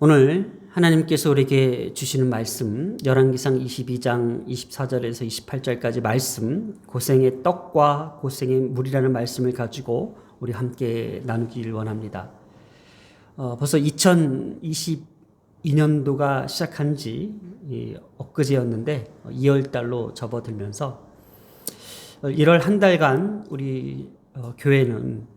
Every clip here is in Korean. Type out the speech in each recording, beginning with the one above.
오늘 하나님께서 우리에게 주시는 말씀 열왕기상 22장 24절에서 28절까지 말씀, 고생의 떡과 고생의 물이라는 말씀을 가지고 우리 함께 나누기를 원합니다. 벌써 2022년도가 시작한 지 엊그제였는데 2월달로 접어들면서 1월 한 달간 우리 교회는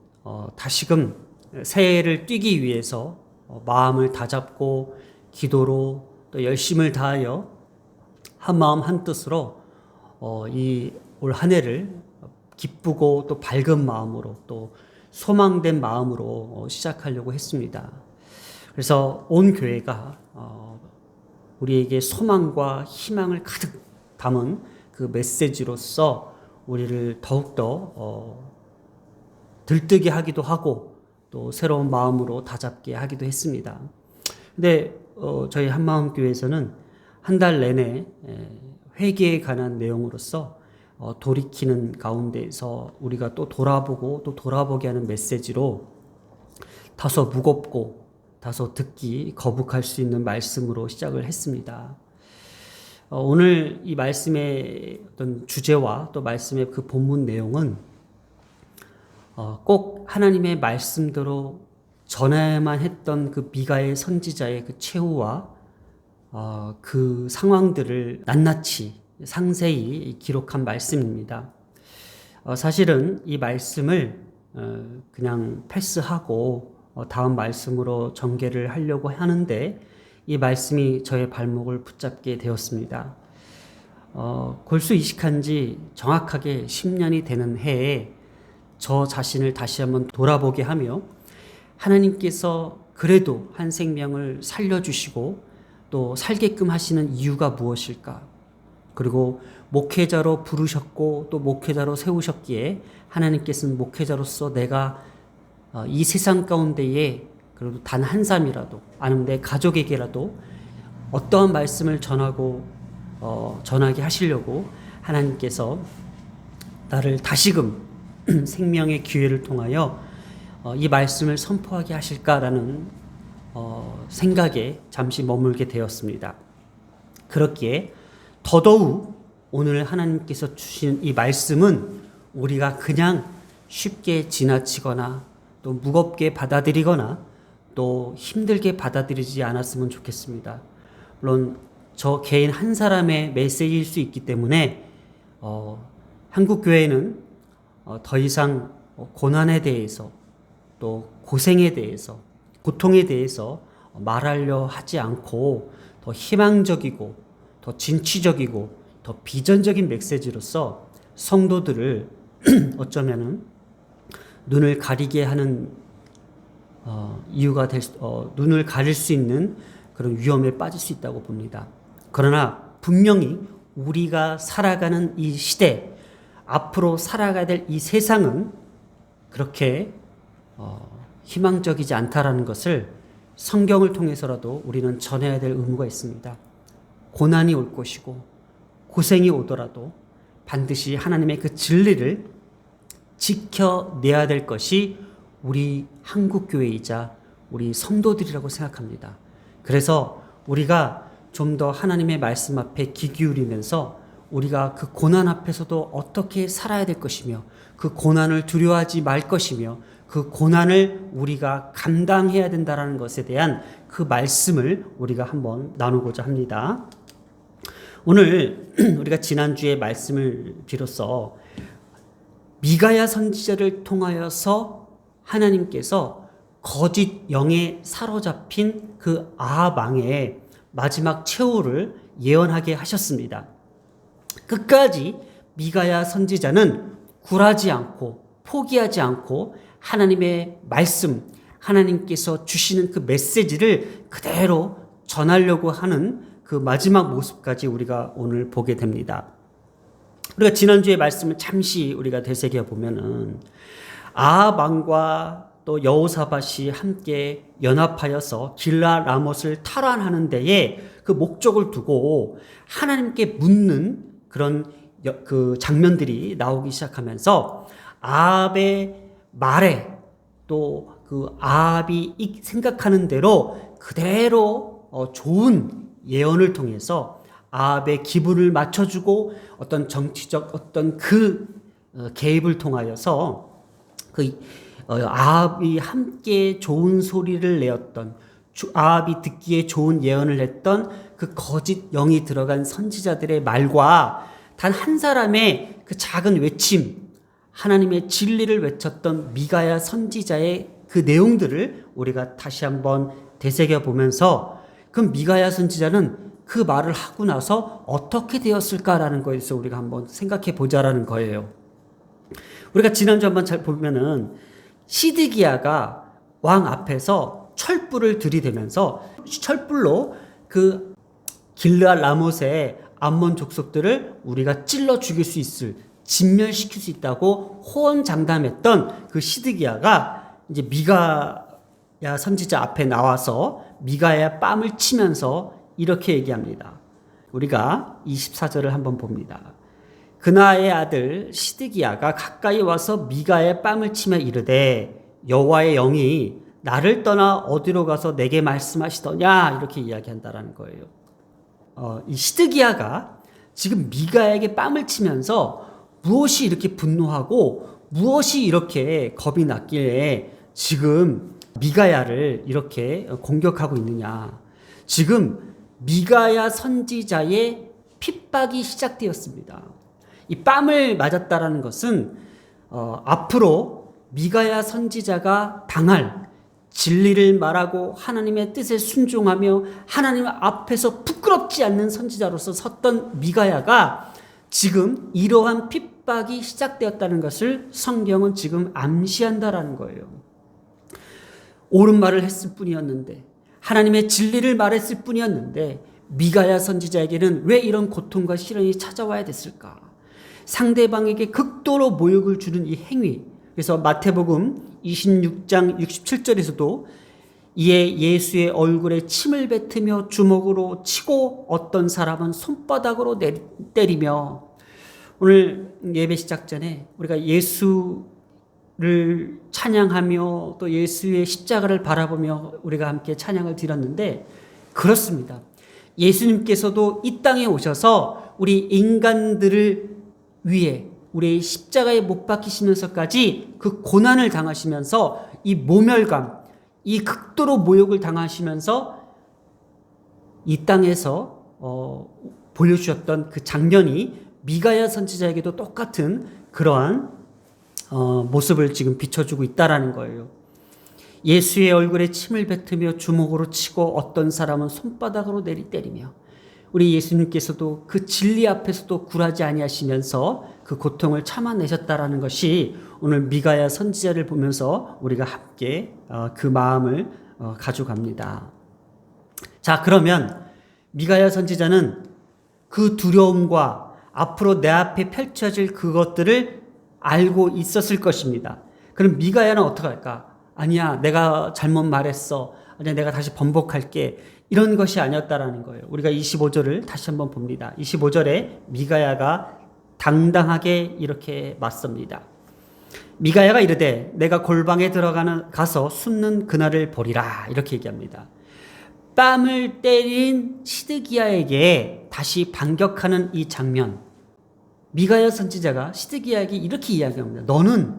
다시금 새해를 뛰기 위해서 마음을 다잡고 기도로 또 열심을 다하여 한 마음 한 뜻으로 이 올 한 해를 기쁘고 또 밝은 마음으로 또 소망된 마음으로 시작하려고 했습니다. 그래서 온 교회가 우리에게 소망과 희망을 가득 담은 그 메시지로서 우리를 더욱더 들뜨게 하기도 하고 또 새로운 마음으로 다잡게 하기도 했습니다. 근데 저희 한마음교회에서는 한 달 내내 회개에 관한 내용으로서 돌이키는 가운데에서 우리가 또 돌아보고 또 돌아보게 하는 메시지로 다소 무겁고 다소 듣기 거북할 수 있는 말씀으로 시작을 했습니다. 오늘 이 말씀의 어떤 주제와 또 말씀의 그 본문 내용은 꼭 하나님의 말씀대로 전해야만 했던 그 미가의 선지자의 그 최후와 그 상황들을 낱낱이 상세히 기록한 말씀입니다. 사실은 이 말씀을 그냥 패스하고 다음 말씀으로 전개를 하려고 하는데 이 말씀이 저의 발목을 붙잡게 되었습니다. 골수 이식한 지 정확하게 10년이 되는 해에 저 자신을 다시 한번 돌아보게 하며 하나님께서 그래도 한 생명을 살려주시고 또 살게끔 하시는 이유가 무엇일까? 그리고 목회자로 부르셨고 또 목회자로 세우셨기에 하나님께서는 목회자로서 내가 이 세상 가운데에 그래도 단 한 사람이라도 아니면 내 가족에게라도 어떠한 말씀을 전하게 하시려고 하나님께서 나를 다시금 생명의 기회를 통하여 이 말씀을 선포하게 하실까라는 생각에 잠시 머물게 되었습니다. 그렇기에 더더욱 오늘 하나님께서 주신 이 말씀은 우리가 그냥 쉽게 지나치거나 또 무겁게 받아들이거나 또 힘들게 받아들이지 않았으면 좋겠습니다. 물론 저 개인 한 사람의 메시지일 수 있기 때문에 한국교회는 더 이상 고난에 대해서 또 고생에 대해서 고통에 대해서 말하려 하지 않고 더 희망적이고 더 진취적이고 더 비전적인 메시지로서 성도들을 어쩌면은 눈을 가리게 하는 이유가 눈을 가릴 수 있는 그런 위험에 빠질 수 있다고 봅니다. 그러나 분명히 우리가 살아가는 이 시대 앞으로 살아가야 될 이 세상은 그렇게 희망적이지 않다라는 것을 성경을 통해서라도 우리는 전해야 될 의무가 있습니다. 고난이 올 것이고 고생이 오더라도 반드시 하나님의 그 진리를 지켜내야 될 것이 우리 한국교회이자 우리 성도들이라고 생각합니다. 그래서 우리가 좀 더 하나님의 말씀 앞에 귀 기울이면서 우리가 그 고난 앞에서도 어떻게 살아야 될 것이며 그 고난을 두려워하지 말 것이며 그 고난을 우리가 감당해야 된다는 것에 대한 그 말씀을 우리가 한번 나누고자 합니다. 오늘 우리가 지난주에 말씀을 비로소 미가야 선지자를 통하여서 하나님께서 거짓 영에 사로잡힌 그 아합 왕의 마지막 최후를 예언하게 하셨습니다. 끝까지 미가야 선지자는 굴하지 않고 포기하지 않고 하나님의 말씀, 하나님께서 주시는 그 메시지를 그대로 전하려고 하는 그 마지막 모습까지 우리가 오늘 보게 됩니다. 우리가 지난주의 말씀을 잠시 우리가 되새겨 보면은 아합 왕과 또 여호사밧이 함께 연합하여서 길라 라못을 탈환하는 데에 그 목적을 두고 하나님께 묻는 그런 그 장면들이 나오기 시작하면서 아합의 말에 또 그 아합이 생각하는 대로 그대로 좋은 예언을 통해서 아합의 기분을 맞춰주고 어떤 정치적 어떤 개입을 통하여서 아합이 함께 좋은 소리를 내었던, 아합이 듣기에 좋은 예언을 했던 그 거짓 영이 들어간 선지자들의 말과 단 한 사람의 그 작은 외침, 하나님의 진리를 외쳤던 미가야 선지자의 그 내용들을 우리가 다시 한번 되새겨 보면서 그 미가야 선지자는 그 말을 하고 나서 어떻게 되었을까라는 거에서 우리가 한번 생각해 보자라는 거예요. 우리가 지난주 한번 잘 보면은 시드기야가 왕 앞에서 철불을 들이대면서 철불로 그 길르앗 라못의 암몬 족속들을 우리가 찔러 죽일 수 있을, 진멸시킬 수 있다고 호언장담했던 그 시드기야가 이제 미가야 선지자 앞에 나와서 미가야 뺨을 치면서 이렇게 얘기합니다. 우리가 24절을 한번 봅니다. 그나의 아들 시드기야가 가까이 와서 미가의 뺨을 치며 이르되 여호와의 영이 나를 떠나 어디로 가서 내게 말씀하시더냐, 이렇게 이야기한다라는 거예요. 이 시드기야가 지금 미가에게 뺨을 치면서 무엇이 이렇게 분노하고 무엇이 이렇게 겁이 났길래 지금 미가야를 이렇게 공격하고 있느냐. 지금 미가야 선지자의 핍박이 시작되었습니다. 이 뺨을 맞았다라는 것은 앞으로 미가야 선지자가 당할, 진리를 말하고 하나님의 뜻에 순종하며 하나님 앞에서 부끄럽지 않는 선지자로서 섰던 미가야가 지금 이러한 핍박이 시작되었다는 것을 성경은 지금 암시한다라는 거예요. 옳은 말을 했을 뿐이었는데, 하나님의 진리를 말했을 뿐이었는데 미가야 선지자에게는 왜 이런 고통과 시련이 찾아와야 됐을까? 상대방에게 극도로 모욕을 주는 이 행위. 그래서 마태복음 26장 67절에서도 이에 예수의 얼굴에 침을 뱉으며 주먹으로 치고 어떤 사람은 손바닥으로 때리며, 오늘 예배 시작 전에 우리가 예수를 찬양하며 또 예수의 십자가를 바라보며 우리가 함께 찬양을 드렸는데, 그렇습니다. 예수님께서도 이 땅에 오셔서 우리 인간들을 위해 우리의 십자가에 못 박히시면서까지 그 고난을 당하시면서 이 모멸감, 이 극도로 모욕을 당하시면서 이 땅에서 보여주셨던 그 장면이 미가야 선지자에게도 똑같은 그러한 모습을 지금 비춰주고 있다라는 거예요. 예수의 얼굴에 침을 뱉으며 주먹으로 치고 어떤 사람은 손바닥으로 때리며, 우리 예수님께서도 그 진리 앞에서도 굴하지 아니하시면서 그 고통을 참아내셨다라는 것이 오늘 미가야 선지자를 보면서 우리가 함께 그 마음을 가져갑니다. 자, 그러면 미가야 선지자는 그 두려움과 앞으로 내 앞에 펼쳐질 그것들을 알고 있었을 것입니다. 그럼 미가야는 어떻게 할까? 아니야, 내가 잘못 말했어. 아니야, 내가 다시 번복할게. 이런 것이 아니었다라는 거예요. 우리가 25절을 다시 한번 봅니다. 25절에 미가야가 당당하게 이렇게 맞섭니다. 미가야가 이르되 내가 골방에 가서 숨는 그날을 보리라, 이렇게 얘기합니다. 뺨을 때린 시드기야에게 다시 반격하는 이 장면, 미가야 선지자가 시드기야에게 이렇게 이야기합니다. 너는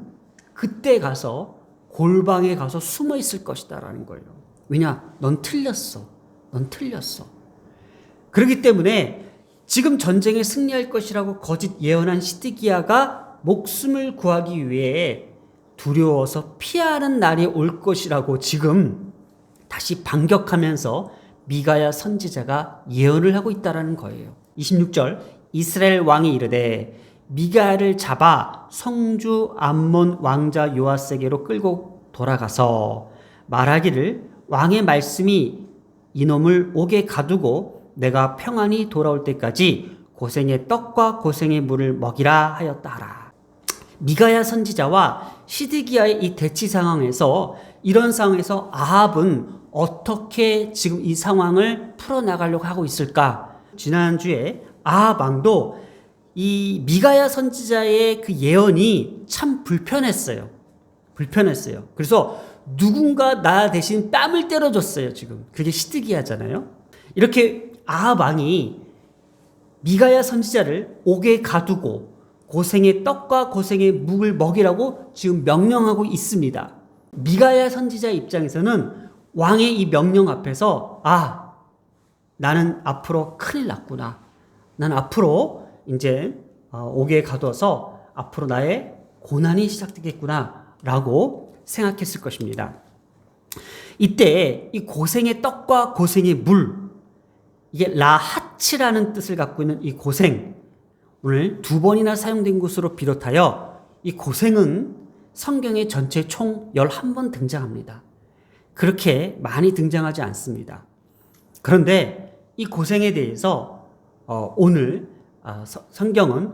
그때 가서 골방에 가서 숨어 있을 것이다 라는 거예요. 왜냐? 넌 틀렸어. 넌 틀렸어. 그렇기 때문에 지금 전쟁에 승리할 것이라고 거짓 예언한 시드기야가 목숨을 구하기 위해 두려워서 피하는 날이 올 것이라고 지금 다시 반격하면서 미가야 선지자가 예언을 하고 있다는 거예요. 26절, 이스라엘 왕이 이르되 미가야를 잡아 성주 암몬 왕자 요아스에게로 끌고 돌아가서 말하기를 왕의 말씀이 이놈을 옥에 가두고 내가 평안히 돌아올 때까지 고생의 떡과 고생의 물을 먹이라 하였다 하라. 미가야 선지자와 시드기야의 이 대치 상황에서, 이런 상황에서 아합은 어떻게 지금 이 상황을 풀어나가려고 하고 있을까? 지난주에 아합 왕도 이 미가야 선지자의 그 예언이 참 불편했어요. 그래서 누군가 나 대신 뺨을 때려줬어요. 지금 그게 시드기야잖아요. 이렇게 아합 왕이 미가야 선지자를 옥에 가두고 고생의 떡과 고생의 묵을 먹이라고 지금 명령하고 있습니다. 미가야 선지자 입장에서는 왕의 이 명령 앞에서 나는 앞으로 큰일 났구나. 난 앞으로 이제 옥에 가둬서 앞으로 나의 고난이 시작되겠구나 라고 생각했을 것입니다. 이때 이 고생의 떡과 고생의 물, 이게 라하츠라는 뜻을 갖고 있는 이 고생, 오늘 2번이나 사용된 것으로 비롯하여 이 고생은 성경에 전체 총 11번 등장합니다. 그렇게 많이 등장하지 않습니다. 그런데 이 고생에 대해서 오늘 성경은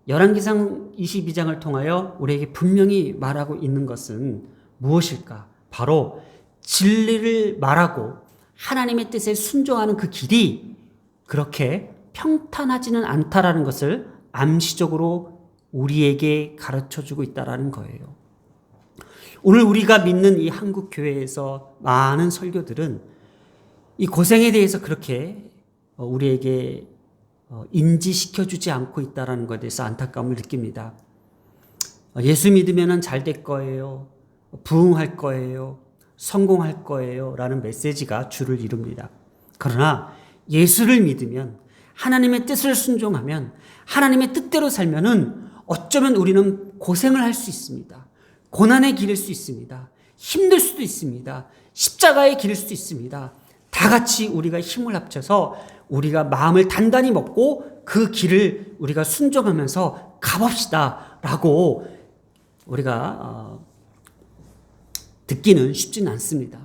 열왕기상 22장을 통하여 우리에게 분명히 말하고 있는 것은 무엇일까? 바로 진리를 말하고 하나님의 뜻에 순종하는 그 길이 그렇게 평탄하지는 않다라는 것을 암시적으로 우리에게 가르쳐주고 있다라는 거예요. 오늘 우리가 믿는 이 한국 교회에서 많은 설교들은 이 고생에 대해서 그렇게 우리에게 인지시켜주지 않고 있다는 것에 대해서 안타까움을 느낍니다. 예수 믿으면 잘 될 거예요. 부흥할 거예요. 성공할 거예요. 라는 메시지가 주를 이룹니다. 그러나 예수를 믿으면 하나님의 뜻을 순종하면 하나님의 뜻대로 살면은 어쩌면 우리는 고생을 할 수 있습니다. 고난의 길일 수 있습니다. 힘들 수도 있습니다. 십자가의 길일 수도 있습니다. 다 같이 우리가 힘을 합쳐서 우리가 마음을 단단히 먹고 그 길을 우리가 순종하면서 가봅시다 라고 우리가 듣기는 쉽지는 않습니다.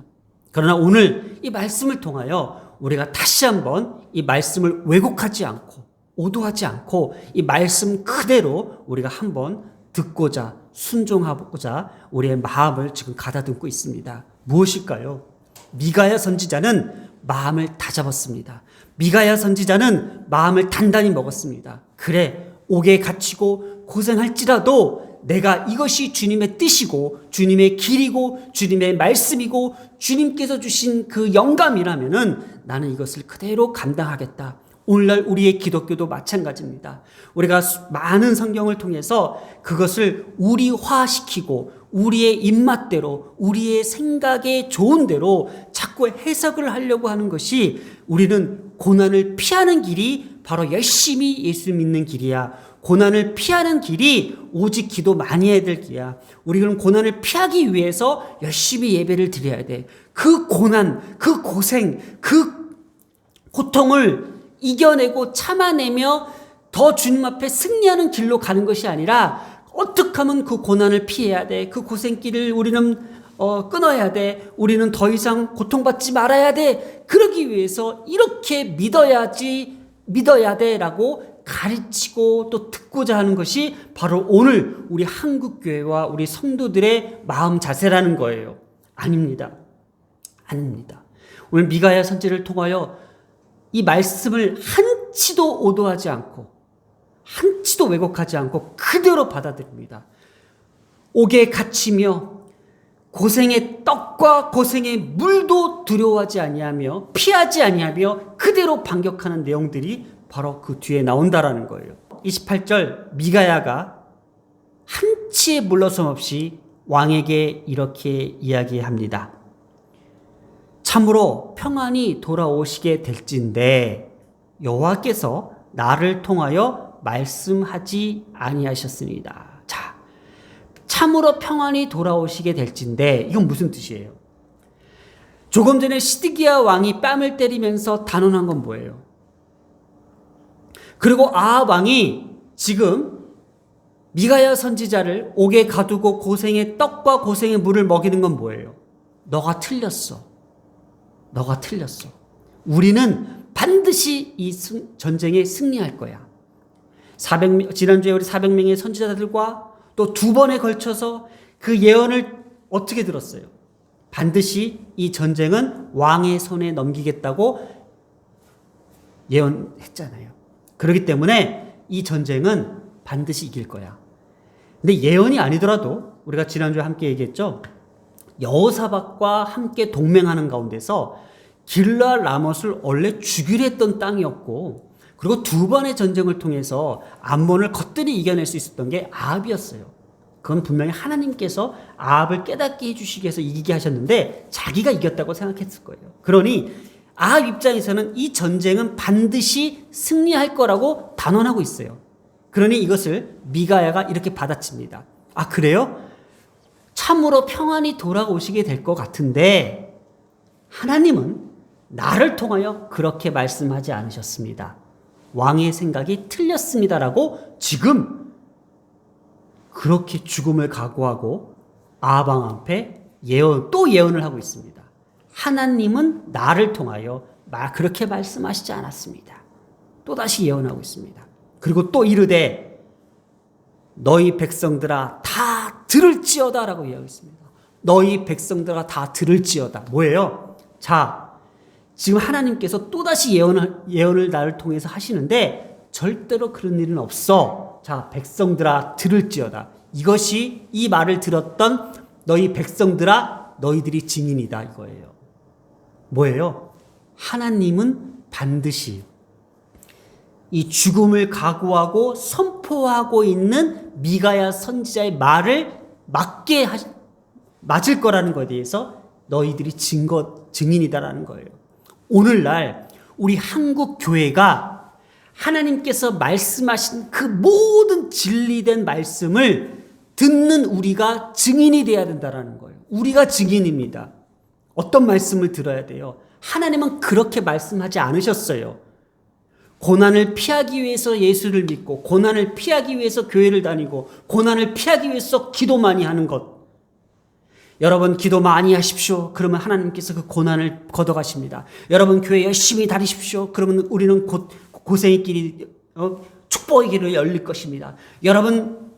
그러나 오늘 이 말씀을 통하여 우리가 다시 한번 이 말씀을 왜곡하지 않고 오도하지 않고 이 말씀 그대로 우리가 한번 듣고자 순종하고자 우리의 마음을 지금 가다듬고 있습니다. 무엇일까요? 미가야 선지자는 마음을 다잡았습니다. 미가야 선지자는 마음을 단단히 먹었습니다. 그래, 옥에 갇히고 고생할지라도 내가 이것이 주님의 뜻이고 주님의 길이고 주님의 말씀이고 주님께서 주신 그 영감이라면은 나는 이것을 그대로 감당하겠다. 오늘날 우리의 기독교도 마찬가지입니다. 우리가 많은 성경을 통해서 그것을 우리화시키고 우리의 입맛대로 우리의 생각에 좋은 대로 자꾸 해석을 하려고 하는 것이 우리는 고난을 피하는 길이 바로 열심히 예수 믿는 길이야. 고난을 피하는 길이 오직 기도 많이 해야 될 길이야. 우리는 고난을 피하기 위해서 열심히 예배를 드려야 돼. 그 고난, 그 고생, 그 고통을 이겨내고 참아내며 더 주님 앞에 승리하는 길로 가는 것이 아니라 어떻게 하면 그 고난을 피해야 돼. 그 고생길을 우리는 끊어야 돼. 우리는 더 이상 고통받지 말아야 돼. 그러기 위해서 이렇게 믿어야 돼 라고 가르치고 또 듣고자 하는 것이 바로 오늘 우리 한국교회와 우리 성도들의 마음 자세라는 거예요. 아닙니다. 아닙니다. 오늘 미가야 선지를 통하여 이 말씀을 한치도 오도하지 않고 한치도 왜곡하지 않고 그대로 받아들입니다. 옥에 갇히며 고생의 떡과 고생의 물도 두려워하지 아니하며 피하지 아니하며 그대로 반격하는 내용들이 바로 그 뒤에 나온다라는 거예요. 28절 미가야가 한치의 물러섬 없이 왕에게 이렇게 이야기합니다. 참으로 평안이 돌아오시게 될진데 여호와께서 나를 통하여 말씀하지 아니하셨습니다. 자, 참으로 평안이 돌아오시게 될진데 이건 무슨 뜻이에요? 조금 전에 시드기야 왕이 뺨을 때리면서 단언한 건 뭐예요? 그리고 아합 왕이 지금 미가야 선지자를 옥에 가두고 고생의 떡과 고생의 물을 먹이는 건 뭐예요? 너가 틀렸어. 너가 틀렸어. 우리는 반드시 이 전쟁에 승리할 거야. 지난주에 우리 400명의 선지자들과 또 2번에 걸쳐서 그 예언을 어떻게 들었어요? 반드시 이 전쟁은 왕의 손에 넘기겠다고 예언했잖아요. 그렇기 때문에 이 전쟁은 반드시 이길 거야. 근데 예언이 아니더라도 우리가 지난주에 함께 얘기했죠. 여호사밧과 함께 동맹하는 가운데서 길르앗 라못을 원래 죽이려 했던 땅이었고, 그리고 두 번의 전쟁을 통해서 암몬을 거뜬히 이겨낼 수 있었던 게 아합이었어요. 그건 분명히 하나님께서 아합을 깨닫게 해주시기 위해서 이기게 하셨는데 자기가 이겼다고 생각했을 거예요. 그러니 아합 입장에서는 이 전쟁은 반드시 승리할 거라고 단언하고 있어요. 그러니 이것을 미가야가 이렇게 받아칩니다. 아, 그래요? 참으로 평안이 돌아오시게 될 것 같은데 하나님은 나를 통하여 그렇게 말씀하지 않으셨습니다. 왕의 생각이 틀렸습니다라고 지금 그렇게 죽음을 각오하고 아합 왕 앞에 또 예언을 하고 있습니다. 하나님은 나를 통하여 그렇게 말씀하시지 않았습니다. 또다시 예언하고 있습니다. 그리고 또 이르되 너희 백성들아 다 들을지어다 라고 이야기했습니다. 너희 백성들아 다 들을지어다. 뭐예요? 자, 지금 하나님께서 또다시 예언을 나를 통해서 하시는데 절대로 그런 일은 없어. 자, 백성들아 들을지어다. 이것이 이 말을 들었던 너희 백성들아 너희들이 증인이다 이거예요. 뭐예요? 하나님은 반드시 이 죽음을 각오하고 선포하고 있는 미가야 선지자의 말을 맞을 거라는 것에 대해서 너희들이 증인이다라는 거예요. 오늘날 우리 한국 교회가 하나님께서 말씀하신 그 모든 진리된 말씀을 듣는 우리가 증인이 돼야 된다라는 거예요. 우리가 증인입니다. 어떤 말씀을 들어야 돼요? 하나님은 그렇게 말씀하지 않으셨어요. 고난을 피하기 위해서 예수를 믿고, 고난을 피하기 위해서 교회를 다니고, 고난을 피하기 위해서 기도 많이 하는 것. 여러분 기도 많이 하십시오. 그러면 하나님께서 그 고난을 걷어가십니다. 여러분 교회 열심히 다니십시오. 그러면 우리는 곧 고생의 길이 축복의 길을 열릴 것입니다. 여러분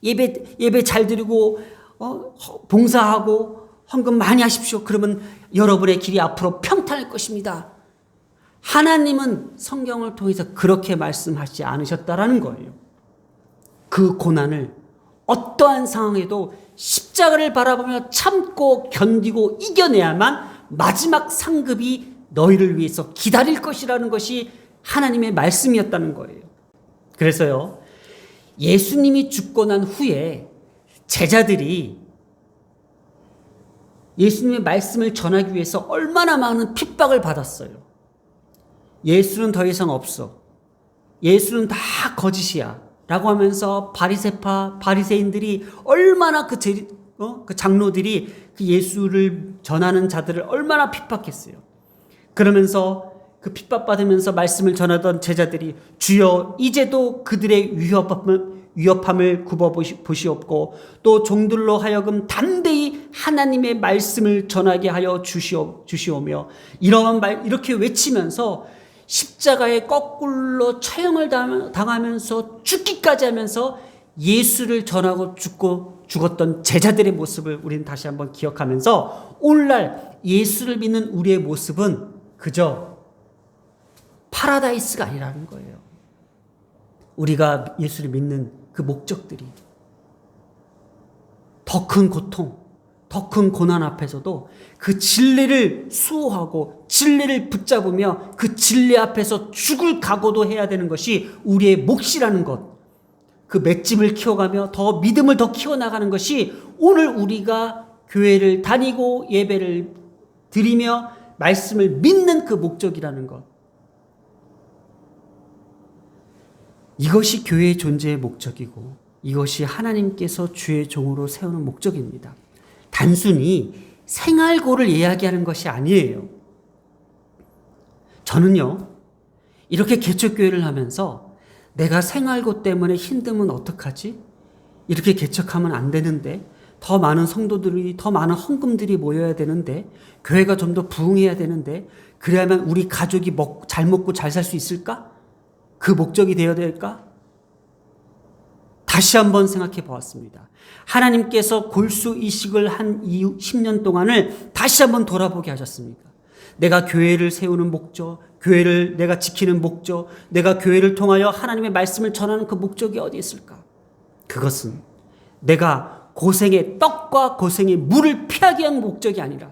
예배 잘 드리고 봉사하고 헌금 많이 하십시오. 그러면 여러분의 길이 앞으로 평탄할 것입니다. 하나님은 성경을 통해서 그렇게 말씀하지 않으셨다라는 거예요. 그 고난을 어떠한 상황에도 십자가를 바라보며 참고 견디고 이겨내야만 마지막 상급이 너희를 위해서 기다릴 것이라는 것이 하나님의 말씀이었다는 거예요. 그래서요, 예수님이 죽고 난 후에 제자들이 예수님의 말씀을 전하기 위해서 얼마나 많은 핍박을 받았어요. 예수는 더 이상 없어. 예수는 다 거짓이야. 라고 하면서 바리새인들이 얼마나 그 장로들이 그 예수를 전하는 자들을 얼마나 핍박했어요. 그러면서 그 핍박받으면서 말씀을 전하던 제자들이 주여 이제도 그들의 위협함을 굽어보시옵고 또 종들로 하여금 담대히 하나님의 말씀을 전하게 하여 주시오며 이렇게 외치면서 십자가에 거꾸로 처형을 당하면서 죽기까지 하면서 예수를 전하고 죽었던 제자들의 모습을 우리는 다시 한번 기억하면서 오늘날 예수를 믿는 우리의 모습은 그저 파라다이스가 아니라는 거예요. 우리가 예수를 믿는 그 목적들이 더 큰 고통, 더 큰 고난 앞에서도 그 진리를 수호하고 진리를 붙잡으며 그 진리 앞에서 죽을 각오도 해야 되는 것이 우리의 몫이라는 것. 그 맷집을 키워가며 더 믿음을 더 키워나가는 것이 오늘 우리가 교회를 다니고 예배를 드리며 말씀을 믿는 그 목적이라는 것. 이것이 교회의 존재의 목적이고 이것이 하나님께서 주의 종으로 세우는 목적입니다. 단순히 생활고를 이야기하는 것이 아니에요. 저는요, 이렇게 개척교회를 하면서 내가 생활고 때문에 힘들면 어떡하지? 이렇게 개척하면 안 되는데, 더 많은 성도들이, 더 많은 헌금들이 모여야 되는데, 교회가 좀 더 부흥해야 되는데, 그래야만 우리 가족이 잘 먹고 잘 살 수 있을까? 그 목적이 되어야 될까? 다시 한번 생각해 보았습니다. 하나님께서 골수 이식을 한 이후 10년 동안을 다시 한번 돌아보게 하셨습니다. 내가 교회를 세우는 목적, 교회를 내가 지키는 목적, 내가 교회를 통하여 하나님의 말씀을 전하는 그 목적이 어디 있을까? 그것은 내가 고생의 떡과 고생의 물을 피하기 위한 목적이 아니라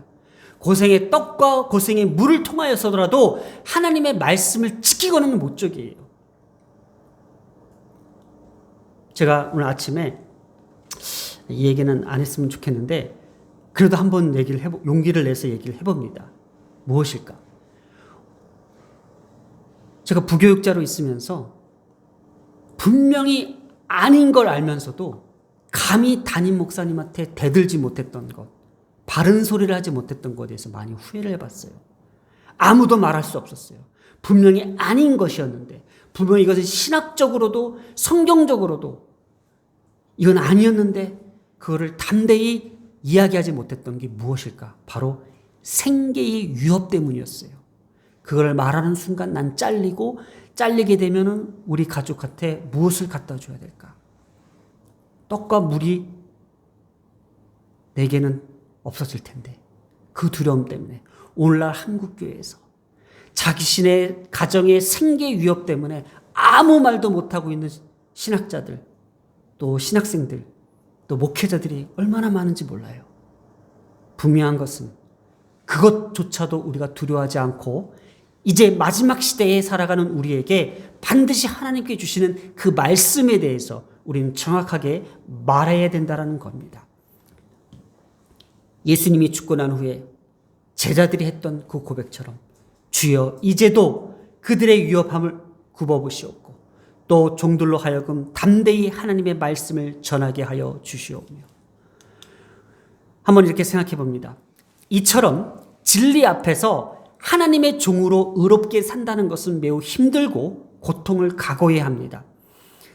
고생의 떡과 고생의 물을 통하여서라도 하나님의 말씀을 지키고는 하는 목적이에요. 제가 오늘 아침에 이 얘기는 안 했으면 좋겠는데 그래도 한번 용기를 내서 얘기를 해봅니다. 무엇일까? 제가 부교육자로 있으면서 분명히 아닌 걸 알면서도 감히 담임 목사님한테 대들지 못했던 것, 바른 소리를 하지 못했던 것에 대해서 많이 후회를 해봤어요. 아무도 말할 수 없었어요. 분명히 아닌 것이었는데, 분명히 이것은 신학적으로도 성경적으로도 이건 아니었는데 그거를 담대히 이야기하지 못했던 게 무엇일까? 바로 생계의 위협 때문이었어요. 그걸 말하는 순간 난 잘리게 되면은 우리 가족한테 무엇을 갖다 줘야 될까? 떡과 물이 내게는 없어질 텐데 그 두려움 때문에 오늘날 한국교회에서 자기신의 가정의 생계 위협 때문에 아무 말도 못하고 있는 신학자들, 또 신학생들, 또 목회자들이 얼마나 많은지 몰라요. 분명한 것은 그것조차도 우리가 두려워하지 않고 이제 마지막 시대에 살아가는 우리에게 반드시 하나님께 주시는 그 말씀에 대해서 우리는 정확하게 말해야 된다는 겁니다. 예수님이 죽고 난 후에 제자들이 했던 그 고백처럼 주여 이제도 그들의 위협함을 굽어보시옵고 또 종들로 하여금 담대히 하나님의 말씀을 전하게 하여 주시오며. 한번 이렇게 생각해 봅니다. 이처럼 진리 앞에서 하나님의 종으로 의롭게 산다는 것은 매우 힘들고 고통을 각오해야 합니다.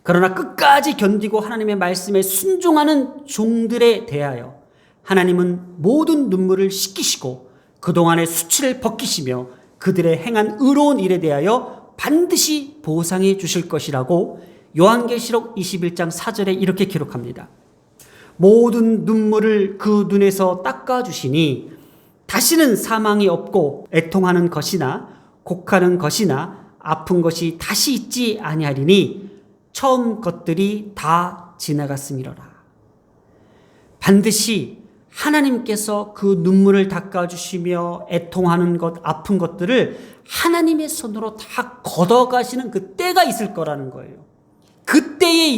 그러나 끝까지 견디고 하나님의 말씀에 순종하는 종들에 대하여 하나님은 모든 눈물을 씻기시고 그동안의 수치를 벗기시며 그들의 행한 의로운 일에 대하여 반드시 보상해 주실 것이라고 요한계시록 21장 4절에 이렇게 기록합니다. 모든 눈물을 그 눈에서 닦아주시니 다시는 사망이 없고 애통하는 것이나 곡하는 것이나 아픈 것이 다시 있지 아니하리니 처음 것들이 다 지나갔음이로라. 반드시 하나님께서 그 눈물을 닦아주시며 애통하는 것, 아픈 것들을 하나님의 손으로 다 걷어가시는 그 때가 있을 거라는 거예요. 그 때에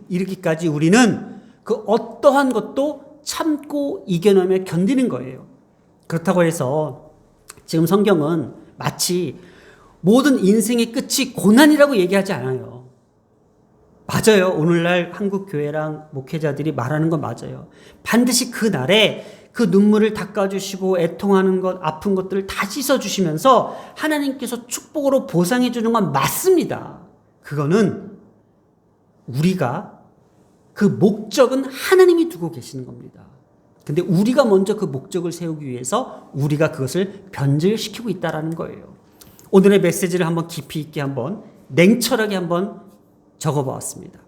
이르기까지 우리는 그 어떠한 것도 참고 이겨내며 견디는 거예요. 그렇다고 해서 지금 성경은 마치 모든 인생의 끝이 고난이라고 얘기하지 않아요. 맞아요. 오늘날 한국교회랑 목회자들이 말하는 건 맞아요. 반드시 그 날에 그 눈물을 닦아주시고 애통하는 것, 아픈 것들을 다 씻어주시면서 하나님께서 축복으로 보상해 주는 건 맞습니다. 그거는 우리가 그 목적은 하나님이 두고 계시는 겁니다. 근데 우리가 먼저 그 목적을 세우기 위해서 우리가 그것을 변질시키고 있다는 거예요. 오늘의 메시지를 한번 깊이 있게 한번 냉철하게 한번 적어보았습니다.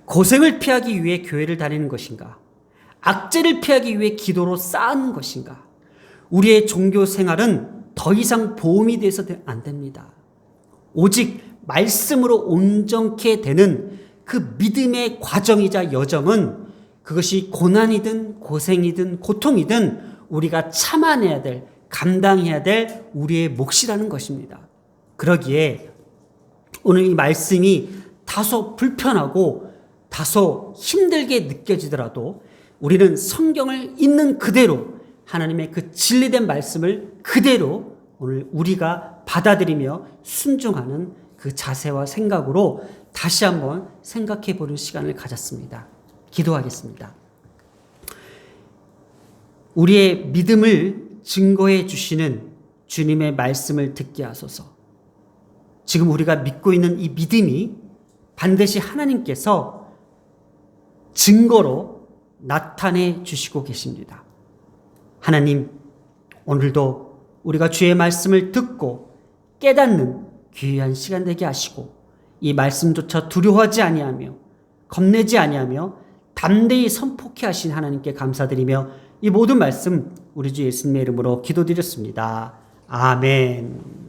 고생을 피하기 위해 교회를 다니는 것인가? 악재를 피하기 위해 기도로 쌓는 것인가? 우리의 종교 생활은 더 이상 보험이 돼서 안 됩니다. 오직 말씀으로 온전케 되는 그 믿음의 과정이자 여정은 그것이 고난이든 고생이든 고통이든 우리가 참아내야 될, 감당해야 될 우리의 몫이라는 것입니다. 그러기에 오늘 이 말씀이 다소 불편하고 다소 힘들게 느껴지더라도 우리는 성경을 있는 그대로 하나님의 그 진리된 말씀을 그대로 오늘 우리가 받아들이며 순종하는 그 자세와 생각으로 다시 한번 생각해 보는 시간을 가졌습니다. 기도하겠습니다. 우리의 믿음을 증거해 주시는 주님의 말씀을 듣게 하소서. 지금 우리가 믿고 있는 이 믿음이 반드시 하나님께서 증거로 나타내 주시고 계십니다. 하나님, 오늘도 우리가 주의 말씀을 듣고 깨닫는 귀한 시간 되게 하시고 이 말씀조차 두려워하지 아니하며 겁내지 아니하며 담대히 선포케 하신 하나님께 감사드리며 이 모든 말씀 우리 주 예수님의 이름으로 기도드렸습니다. 아멘.